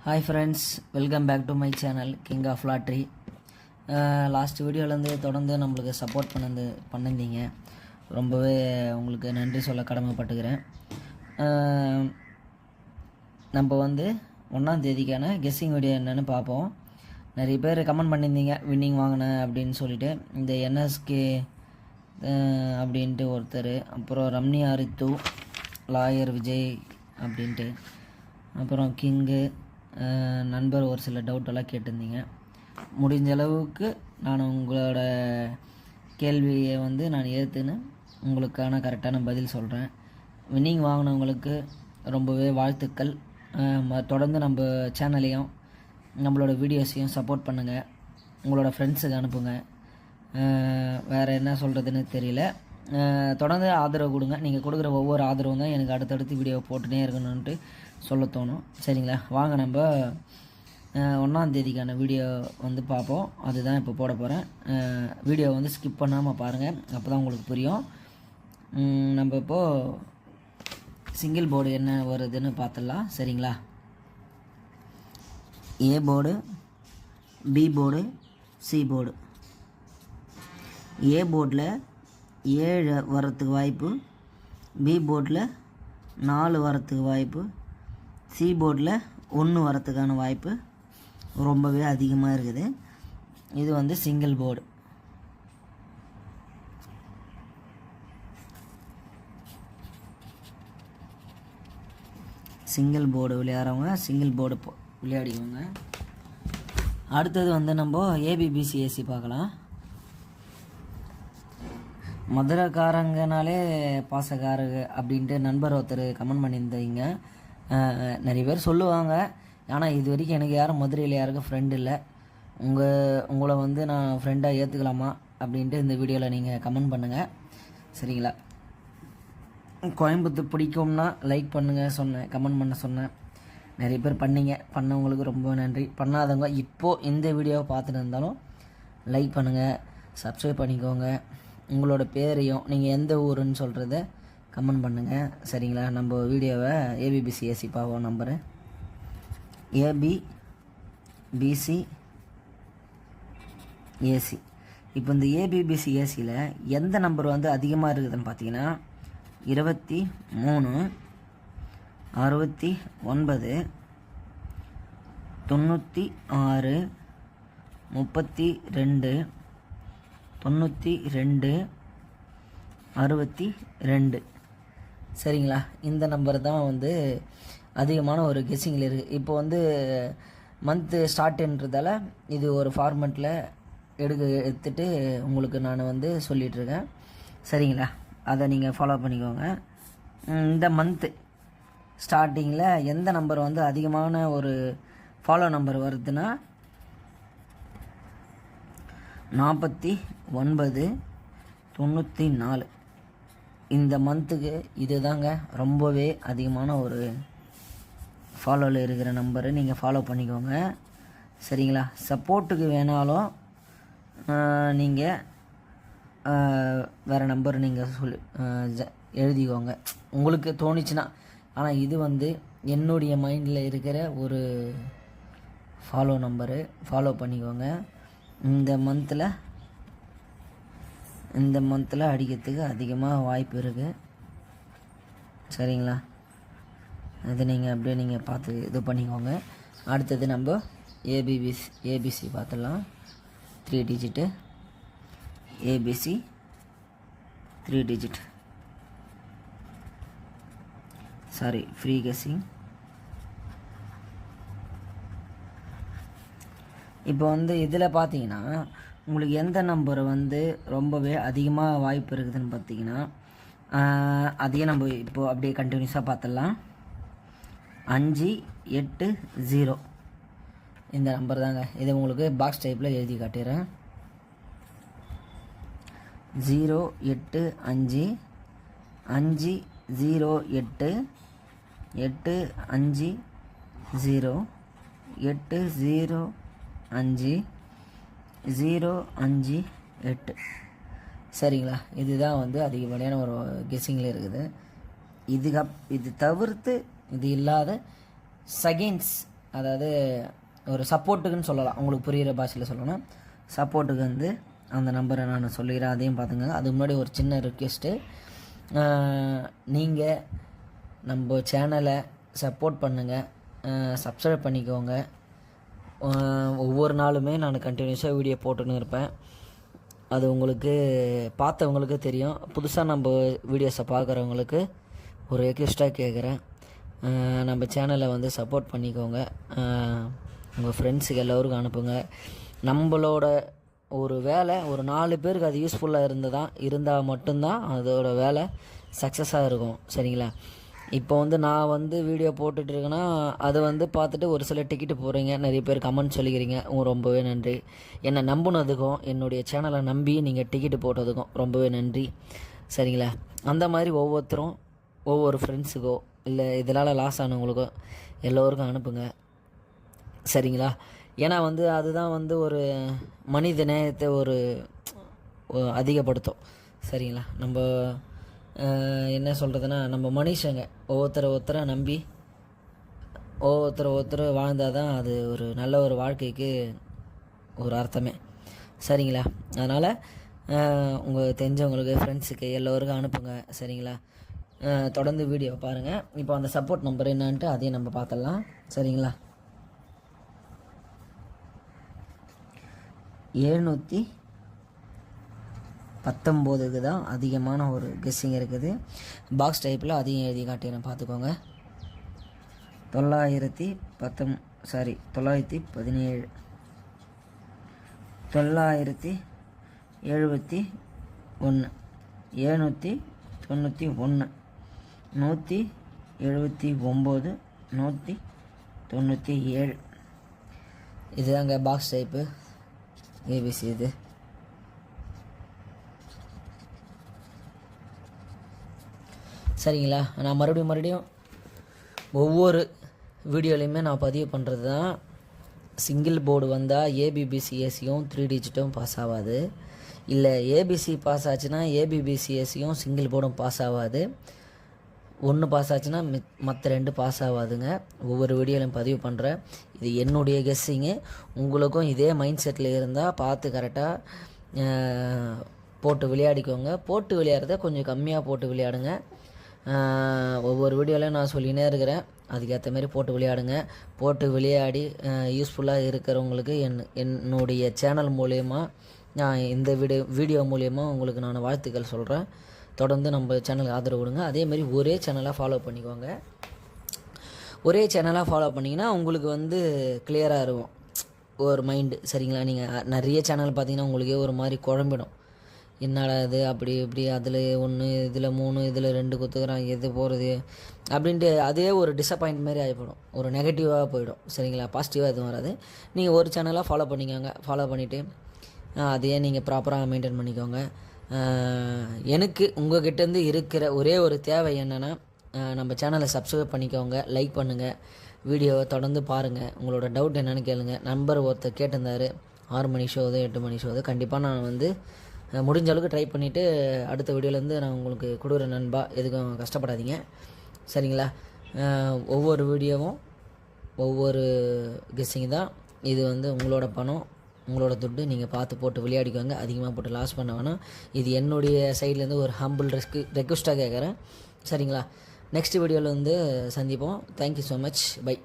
Hi friends, welcome back to my channel king of lottery. Last வீடியோலேருந்து தொடர்ந்து நம்மளுக்கு support பண்ணியிருந்தீங்க. ரொம்பவே உங்களுக்கு நன்றி சொல்ல கடமைப்பட்டுக்கிறேன். நம்ம 1ஆம் தேதிக்கான கெஸ்ஸிங் வீடியோ என்னென்னு பார்ப்போம். நிறைய பேர் கமெண்ட் பண்ணியிருந்தீங்க வின்னிங் வாங்கினேன் அப்படின்னு சொல்லிட்டு. இந்த என்எஸ்கே அப்படின்ட்டு ஒருத்தர், அப்புறம் ரம்னியா ரித்து, லாயர் விஜய் அப்படின்ட்டு, அப்புறம் கிங்கு நண்பர் ஒரு சில டவுட்டெல்லாம் கேட்டிருந்தீங்க. முடிஞ்ச அளவுக்கு நான் உங்களோட கேள்வியை நான் ஏற்றுன்னு உங்களுக்கான கரெக்டான பதில் சொல்கிறேன். வின்னிங் வாங்கினவங்களுக்கு ரொம்பவே வாழ்த்துக்கள். தொடர்ந்து நம்ம சேனலையும் நம்மளோட வீடியோஸையும் சப்போர்ட் பண்ணுங்கள், உங்களோட ஃப்ரெண்ட்ஸுக்கு அனுப்புங்க. வேறு என்ன சொல்கிறதுன்னு தெரியல. தொடர்ந்து ஆதரவு கொடுங்க. நீங்கள் கொடுக்குற ஒவ்வொரு ஆதரவும் தான் எனக்கு அடுத்தடுத்து வீடியோ போட்டுனே இருக்கணுன்ட்டு சொல்ல தோணும். சரிங்களா, வாங்க நம்ம 1ஆம் தேதிக்கான வீடியோ பார்ப்போம். அதுதான் இப்போ போட போகிறேன். வீடியோ ஸ்கிப் பண்ணாமல் பாருங்கள், அப்போ தான் உங்களுக்கு புரியும். நம்ம இப்போது சிங்கிள் போர்டு என்ன வருதுன்னு பார்த்துடலாம். சரிங்களா, A board, B board, C board. A போர்டில் 7 வரத்துக்கு வாய்ப்பு, பி போர்டில் 4 வரத்துக்கு வாய்ப்பு, சி போர்டில் 1 வரத்துக்கான வாய்ப்பு ரொம்பவே அதிகமாக இருக்குது. இது சிங்கிள் போர்டு. சிங்கிள் போர்டு விளையாடுறவங்க சிங்கிள் போர்டு விளையாடிக்குவாங்க. அடுத்தது நம்ம ஏபிபிசிஎஸ்சி பார்க்கலாம். மதுரைக்காரங்கனாலே பாசக்காரங்க அப்படின்ட்டு நண்பர் ஒருத்தர் கமெண்ட் பண்ணியிருந்தீங்க. நிறைய பேர் சொல்லுவாங்க, ஆனால் இது வரைக்கும் எனக்கு யாரும் மதுரையில் யாருக்கும் ஃப்ரெண்டு இல்லை. உங்களை நான் ஃப்ரெண்டாக ஏற்றுக்கலாமா அப்படின்ட்டு இந்த வீடியோவில் நீங்கள் கமெண்ட் பண்ணுங்கள். சரிங்களா, கோயம்புத்தூர் பிடிக்கும்னா லைக் பண்ணுங்கள் கமெண்ட் பண்ண சொன்னேன். நிறைய பேர் பண்ணவங்களுக்கு ரொம்ப நன்றி. பண்ணாதவங்க இப்போது இந்த வீடியோவை பார்த்துட்டு இருந்தாலும் லைக் பண்ணுங்கள், சப்ஸ்கிரைப் பண்ணிக்கோங்க. உங்களோட பேரையும் நீங்கள் எந்த ஊருன்னு சொல்கிறத கமெண்ட் பண்ணுங்கள். சரிங்களா, நம்ம வீடியோவை ஏபிபிசிஎஸ்சி பார்ப்போம். Number ABBC AC. இப்போ இந்த ஏபிபிசிஎஸ்சியில் எந்த நம்பர் அதிகமாக இருக்குதுன்னு பார்த்தீங்கன்னா 23, 69, 96, 32, 92, 62. சரிங்களா, இந்த நம்பர் தான் அதிகமான ஒரு கெஸ்ஸிங்கில் இருக்குது. இப்போ மந்த்து ஸ்டார்ட்ன்றதால இது ஒரு ஃபார்மெட்டில் எடுத்துட்டு உங்களுக்கு நான் சொல்லிகிட்ருக்கேன். சரிங்களா, அதை நீங்கள் ஃபாலோ பண்ணிக்கோங்க. இந்த மந்த்து ஸ்டார்டிங்கில் எந்த நம்பர் அதிகமான ஒரு ஃபாலோ நம்பர் வருதுன்னா 49, 94. இந்த மந்த்துக்கு இது தாங்க ரொம்பவே அதிகமான ஒரு ஃபாலோவில் இருக்கிற நம்பரு. நீங்கள் ஃபாலோ பண்ணிக்கோங்க. சரிங்களா, சப்போர்ட்டுக்கு வேணாலும் நீங்கள் வேறு நம்பர் நீங்கள் எழுதிக்கோங்க உங்களுக்கு தோணிச்சுன்னா. ஆனால் இது என்னுடைய மைண்டில் இருக்கிற ஒரு ஃபாலோ நம்பரு. ஃபாலோ பண்ணிக்கோங்க. இந்த மந்தில் அடிக்கிறதுக்கு அதிகமாக வாய்ப்பு இருக்குது. சரிங்களா, அது நீங்கள் அப்படியே நீங்கள் பார்த்து இது பண்ணிக்கோங்க. அடுத்தது நம்ம ஏபிசி பார்த்துடலாம். 3 digit ABC 3 digit. Sorry, free guessing. இப்போ இதில் பார்த்தீங்கன்னா உங்களுக்கு எந்த நம்பர் ரொம்பவே அதிகமாக வாய்ப்பு இருக்குதுன்னு பார்த்தீங்கன்னா அதையே நம்ம இப்போது அப்படியே கண்டினியூஸாக பார்த்துடலாம். 5, 8, 0 இந்த நம்பர் தாங்க. இதை உங்களுக்கு பாக்ஸ் டைப்பில் எழுதி காட்டிடுறேன். 0, 8, 5, 5, 0, 8, 8, 5, 0, 8, 0, 5, 0, 5, 8. சரிங்களா, இதுதான் அதிகப்படியான ஒரு கெஸ்ஸிங்கில் இருக்குது. இது தவிர்த்து இது இல்லாத செகண்ட்ஸ் அதாவது ஒரு சப்போர்ட்டுக்குன்னு சொல்லலாம், உங்களுக்கு புரிகிற பாஷையில் சொல்லணும். சப்போர்ட்டுக்கு வந்து அந்த நம்பரை நான் சொல்லிக்கிறேன், அதையும் பார்த்துங்க. அதுக்கு முன்னாடி ஒரு சின்ன ரிக்வெஸ்ட்டு, நீங்கள் நம்ம சேனலை சப்போர்ட் பண்ணுங்கள், சப்ஸ்கிரைப் பண்ணிக்கோங்க. ஒவ்வொரு நாளுமே நான் கண்டினியூஸாக வீடியோ போட்டுன்னு இருப்பேன். அது உங்களுக்கு பார்த்தவங்களுக்கு தெரியும். புதுசாக நம்ம வீடியோஸை பார்க்குறவங்களுக்கு ஒரு ரெக்வெஸ்ட்டாக கேட்குறேன், நம்ம சேனலை வந்து சப்போர்ட் பண்ணிக்கோங்க. உங்கள் ஃப்ரெண்ட்ஸுக்கு எல்லோருக்கும் அனுப்புங்க. நம்மளோட ஒரு வேலை ஒரு 4 பேருக்கு அது யூஸ்ஃபுல்லாக இருந்தால் மட்டும்தான் அதோட வேலை சக்ஸஸாக இருக்கும். சரிங்களா? இப்போ வந்து நான் வந்து வீடியோ போட்டுட்ருக்கேன்னா அதை வந்து பார்த்துட்டு ஒரு சில டிக்கெட்டு போடுறீங்க, நிறைய பேர் கமெண்ட் சொல்லிக்கிறீங்க, ரொம்பவே நன்றி. என்னை நம்பினதுக்கும் என்னுடைய சேனலை நம்பி நீங்கள் டிக்கெட்டு போட்டதுக்கும் ரொம்பவே நன்றி. சரிங்களா? அந்த மாதிரி ஒவ்வொருத்தரும் ஒவ்வொரு ஃப்ரெண்ட்ஸுக்கோ இல்லை இதனால் லாஸ் ஆனவங்களுக்கோ எல்லோருக்கும் அனுப்புங்க. சரிங்களா? ஏன்னா வந்து அதுதான் வந்து ஒரு மனித நேயத்தை ஒரு அதிகப்படுத்தும். சரிங்களா? நம்ம என்ன சொல்கிறதுனா, நம்ம மனுஷங்க ஒவ்வொருத்தரை நம்பி ஒவ்வொருத்தர் வாழ்ந்தால் தான் அது ஒரு நல்ல ஒரு வாழ்க்கைக்கு ஒரு அர்த்தமே. சரிங்களா? அதனால் உங்கள் தெரிஞ்சவங்களுக்கு ஃப்ரெண்ட்ஸுக்கு எல்லோருக்கும் அனுப்புங்க. சரிங்களா? தொடர்ந்து வீடியோ பாருங்கள். இப்போ அந்த சப்போர்ட் நம்பர் என்னான்ட்டு அதையும் நம்ம பார்த்துடலாம். சரிங்களா? 719க்கு தான் அதிகமான ஒரு கெஸ்ஸிங் இருக்குது. பாக்ஸ் டைப்பில் அதையும் எழுதி காட்டிடுறேன், பார்த்துக்கோங்க. 917 971 791 179 197 இதுதாங்க பாக்ஸ் டைப்பு ஏபிசி. இது சரிங்களா? நான் மறுபடியும் ஒவ்வொரு வீடியோலையுமே நான் பதிவு பண்ணுறது தான், சிங்கிள் போர்டு வந்தால் ஏபிபிசிஎஸ்சியும் 3 டிஜிட்டும் பாஸ் ஆகாது. இல்லை ஏபிசி பாஸ் ஆச்சுன்னா ஏபிபிசிஎஸ்சியும் சிங்கிள் போர்டும் பாஸ் ஆகாது. 1 பாஸ் ஆச்சுன்னா மற்ற 2 பாஸ் ஆகாதுங்க. ஒவ்வொரு வீடியோலையும் பதிவு பண்ணுறேன். இது என்னுடைய கெஸ்ஸிங்கு. உங்களுக்கும் இதே மைண்ட் செட்டில் இருந்தால் பார்த்து கரெக்டாக போட்டு விளையாடிக்கோங்க. போட்டு விளையாடுறத கொஞ்சம் கம்மியாக போட்டு விளையாடுங்க. ஒவ்வொரு வீடியோலையும் நான் சொல்லினே இருக்கிறேன், அதுக்கேற்ற மாதிரி போட்டு விளையாடுங்க. போட்டு விளையாடி யூஸ்ஃபுல்லாக இருக்கிறவங்களுக்கு என்னுடைய சேனல் மூலயமா நான் இந்த வீடியோ மூலயமா உங்களுக்கு நான் வாழ்த்துக்கள் சொல்கிறேன். தொடர்ந்து நம்ம சேனலுக்கு ஆதரவு கொடுங்க. அதேமாதிரி ஒரே சேனலாக ஃபாலோ பண்ணிக்கோங்க. ஒரே சேனலாக ஃபாலோ பண்ணிங்கன்னா உங்களுக்கு வந்து கிளியராக இருக்கும் ஒரு மைண்டு. சரிங்களா? நீங்கள் நிறைய சேனல் பார்த்தீங்கன்னா உங்களுக்கே ஒரு மாதிரி குழம்பிடும். என்னடா இது அப்படி இப்படி, அதில் 1 இதில் 3 இதில் 2 குத்துக்கிறான், எது போகிறது அப்படின்ட்டு அதே ஒரு டிசப்பாயிண்ட் மாதிரி ஆகிப்படும், ஒரு நெகட்டிவாக போயிடும். சரிங்களா? பாசிட்டிவாக எதுவும் வராது. நீங்கள் ஒரு சேனலாக ஃபாலோ பண்ணிக்கோங்க. ஃபாலோ பண்ணிவிட்டு அதையே நீங்கள் ப்ராப்பராக மெயின்டைன் பண்ணிக்கோங்க. எனக்கு உங்கள்கிட்டேருந்து இருக்கிற ஒரே ஒரு தேவை என்னென்னா, நம்ம சேனலை சப்ஸ்கிரைப் பண்ணிக்கோங்க, லைக் பண்ணுங்கள், வீடியோவை தொடர்ந்து பாருங்கள். உங்களோட டவுட் என்னென்னு கேளுங்கள். நம்பர் ஒருத்தர் கேட்டிருந்தார், 6 மணி ஷோது 8 மணி ஷோது. கண்டிப்பாக நான் வந்து முடிஞ்ச அளவுக்கு ட்ரை பண்ணிவிட்டு அடுத்த வீடியோலேருந்து நான் உங்களுக்கு கொடுக்குற நண்பா, எதுக்கும் கஷ்டப்படாதீங்க. சரிங்களா? ஒவ்வொரு வீடியோவும் ஒவ்வொரு கெஸ்ஸிங் தான். இது வந்து உங்களோட பணம், உங்களோட துட்டு, நீங்கள் பார்த்து போட்டு விளையாடிக்கோங்க. அதிகமாக போட்டு லாஸ் பண்ண வேணாம். இது என்னுடைய சைட்லேருந்து ஒரு ஹம்பிள் ரெக்வெஸ்ட்டாக கேட்குறேன். சரிங்களா? நெக்ஸ்ட் வீடியோவில் வந்து சந்திப்போம். Thank you so much. பை.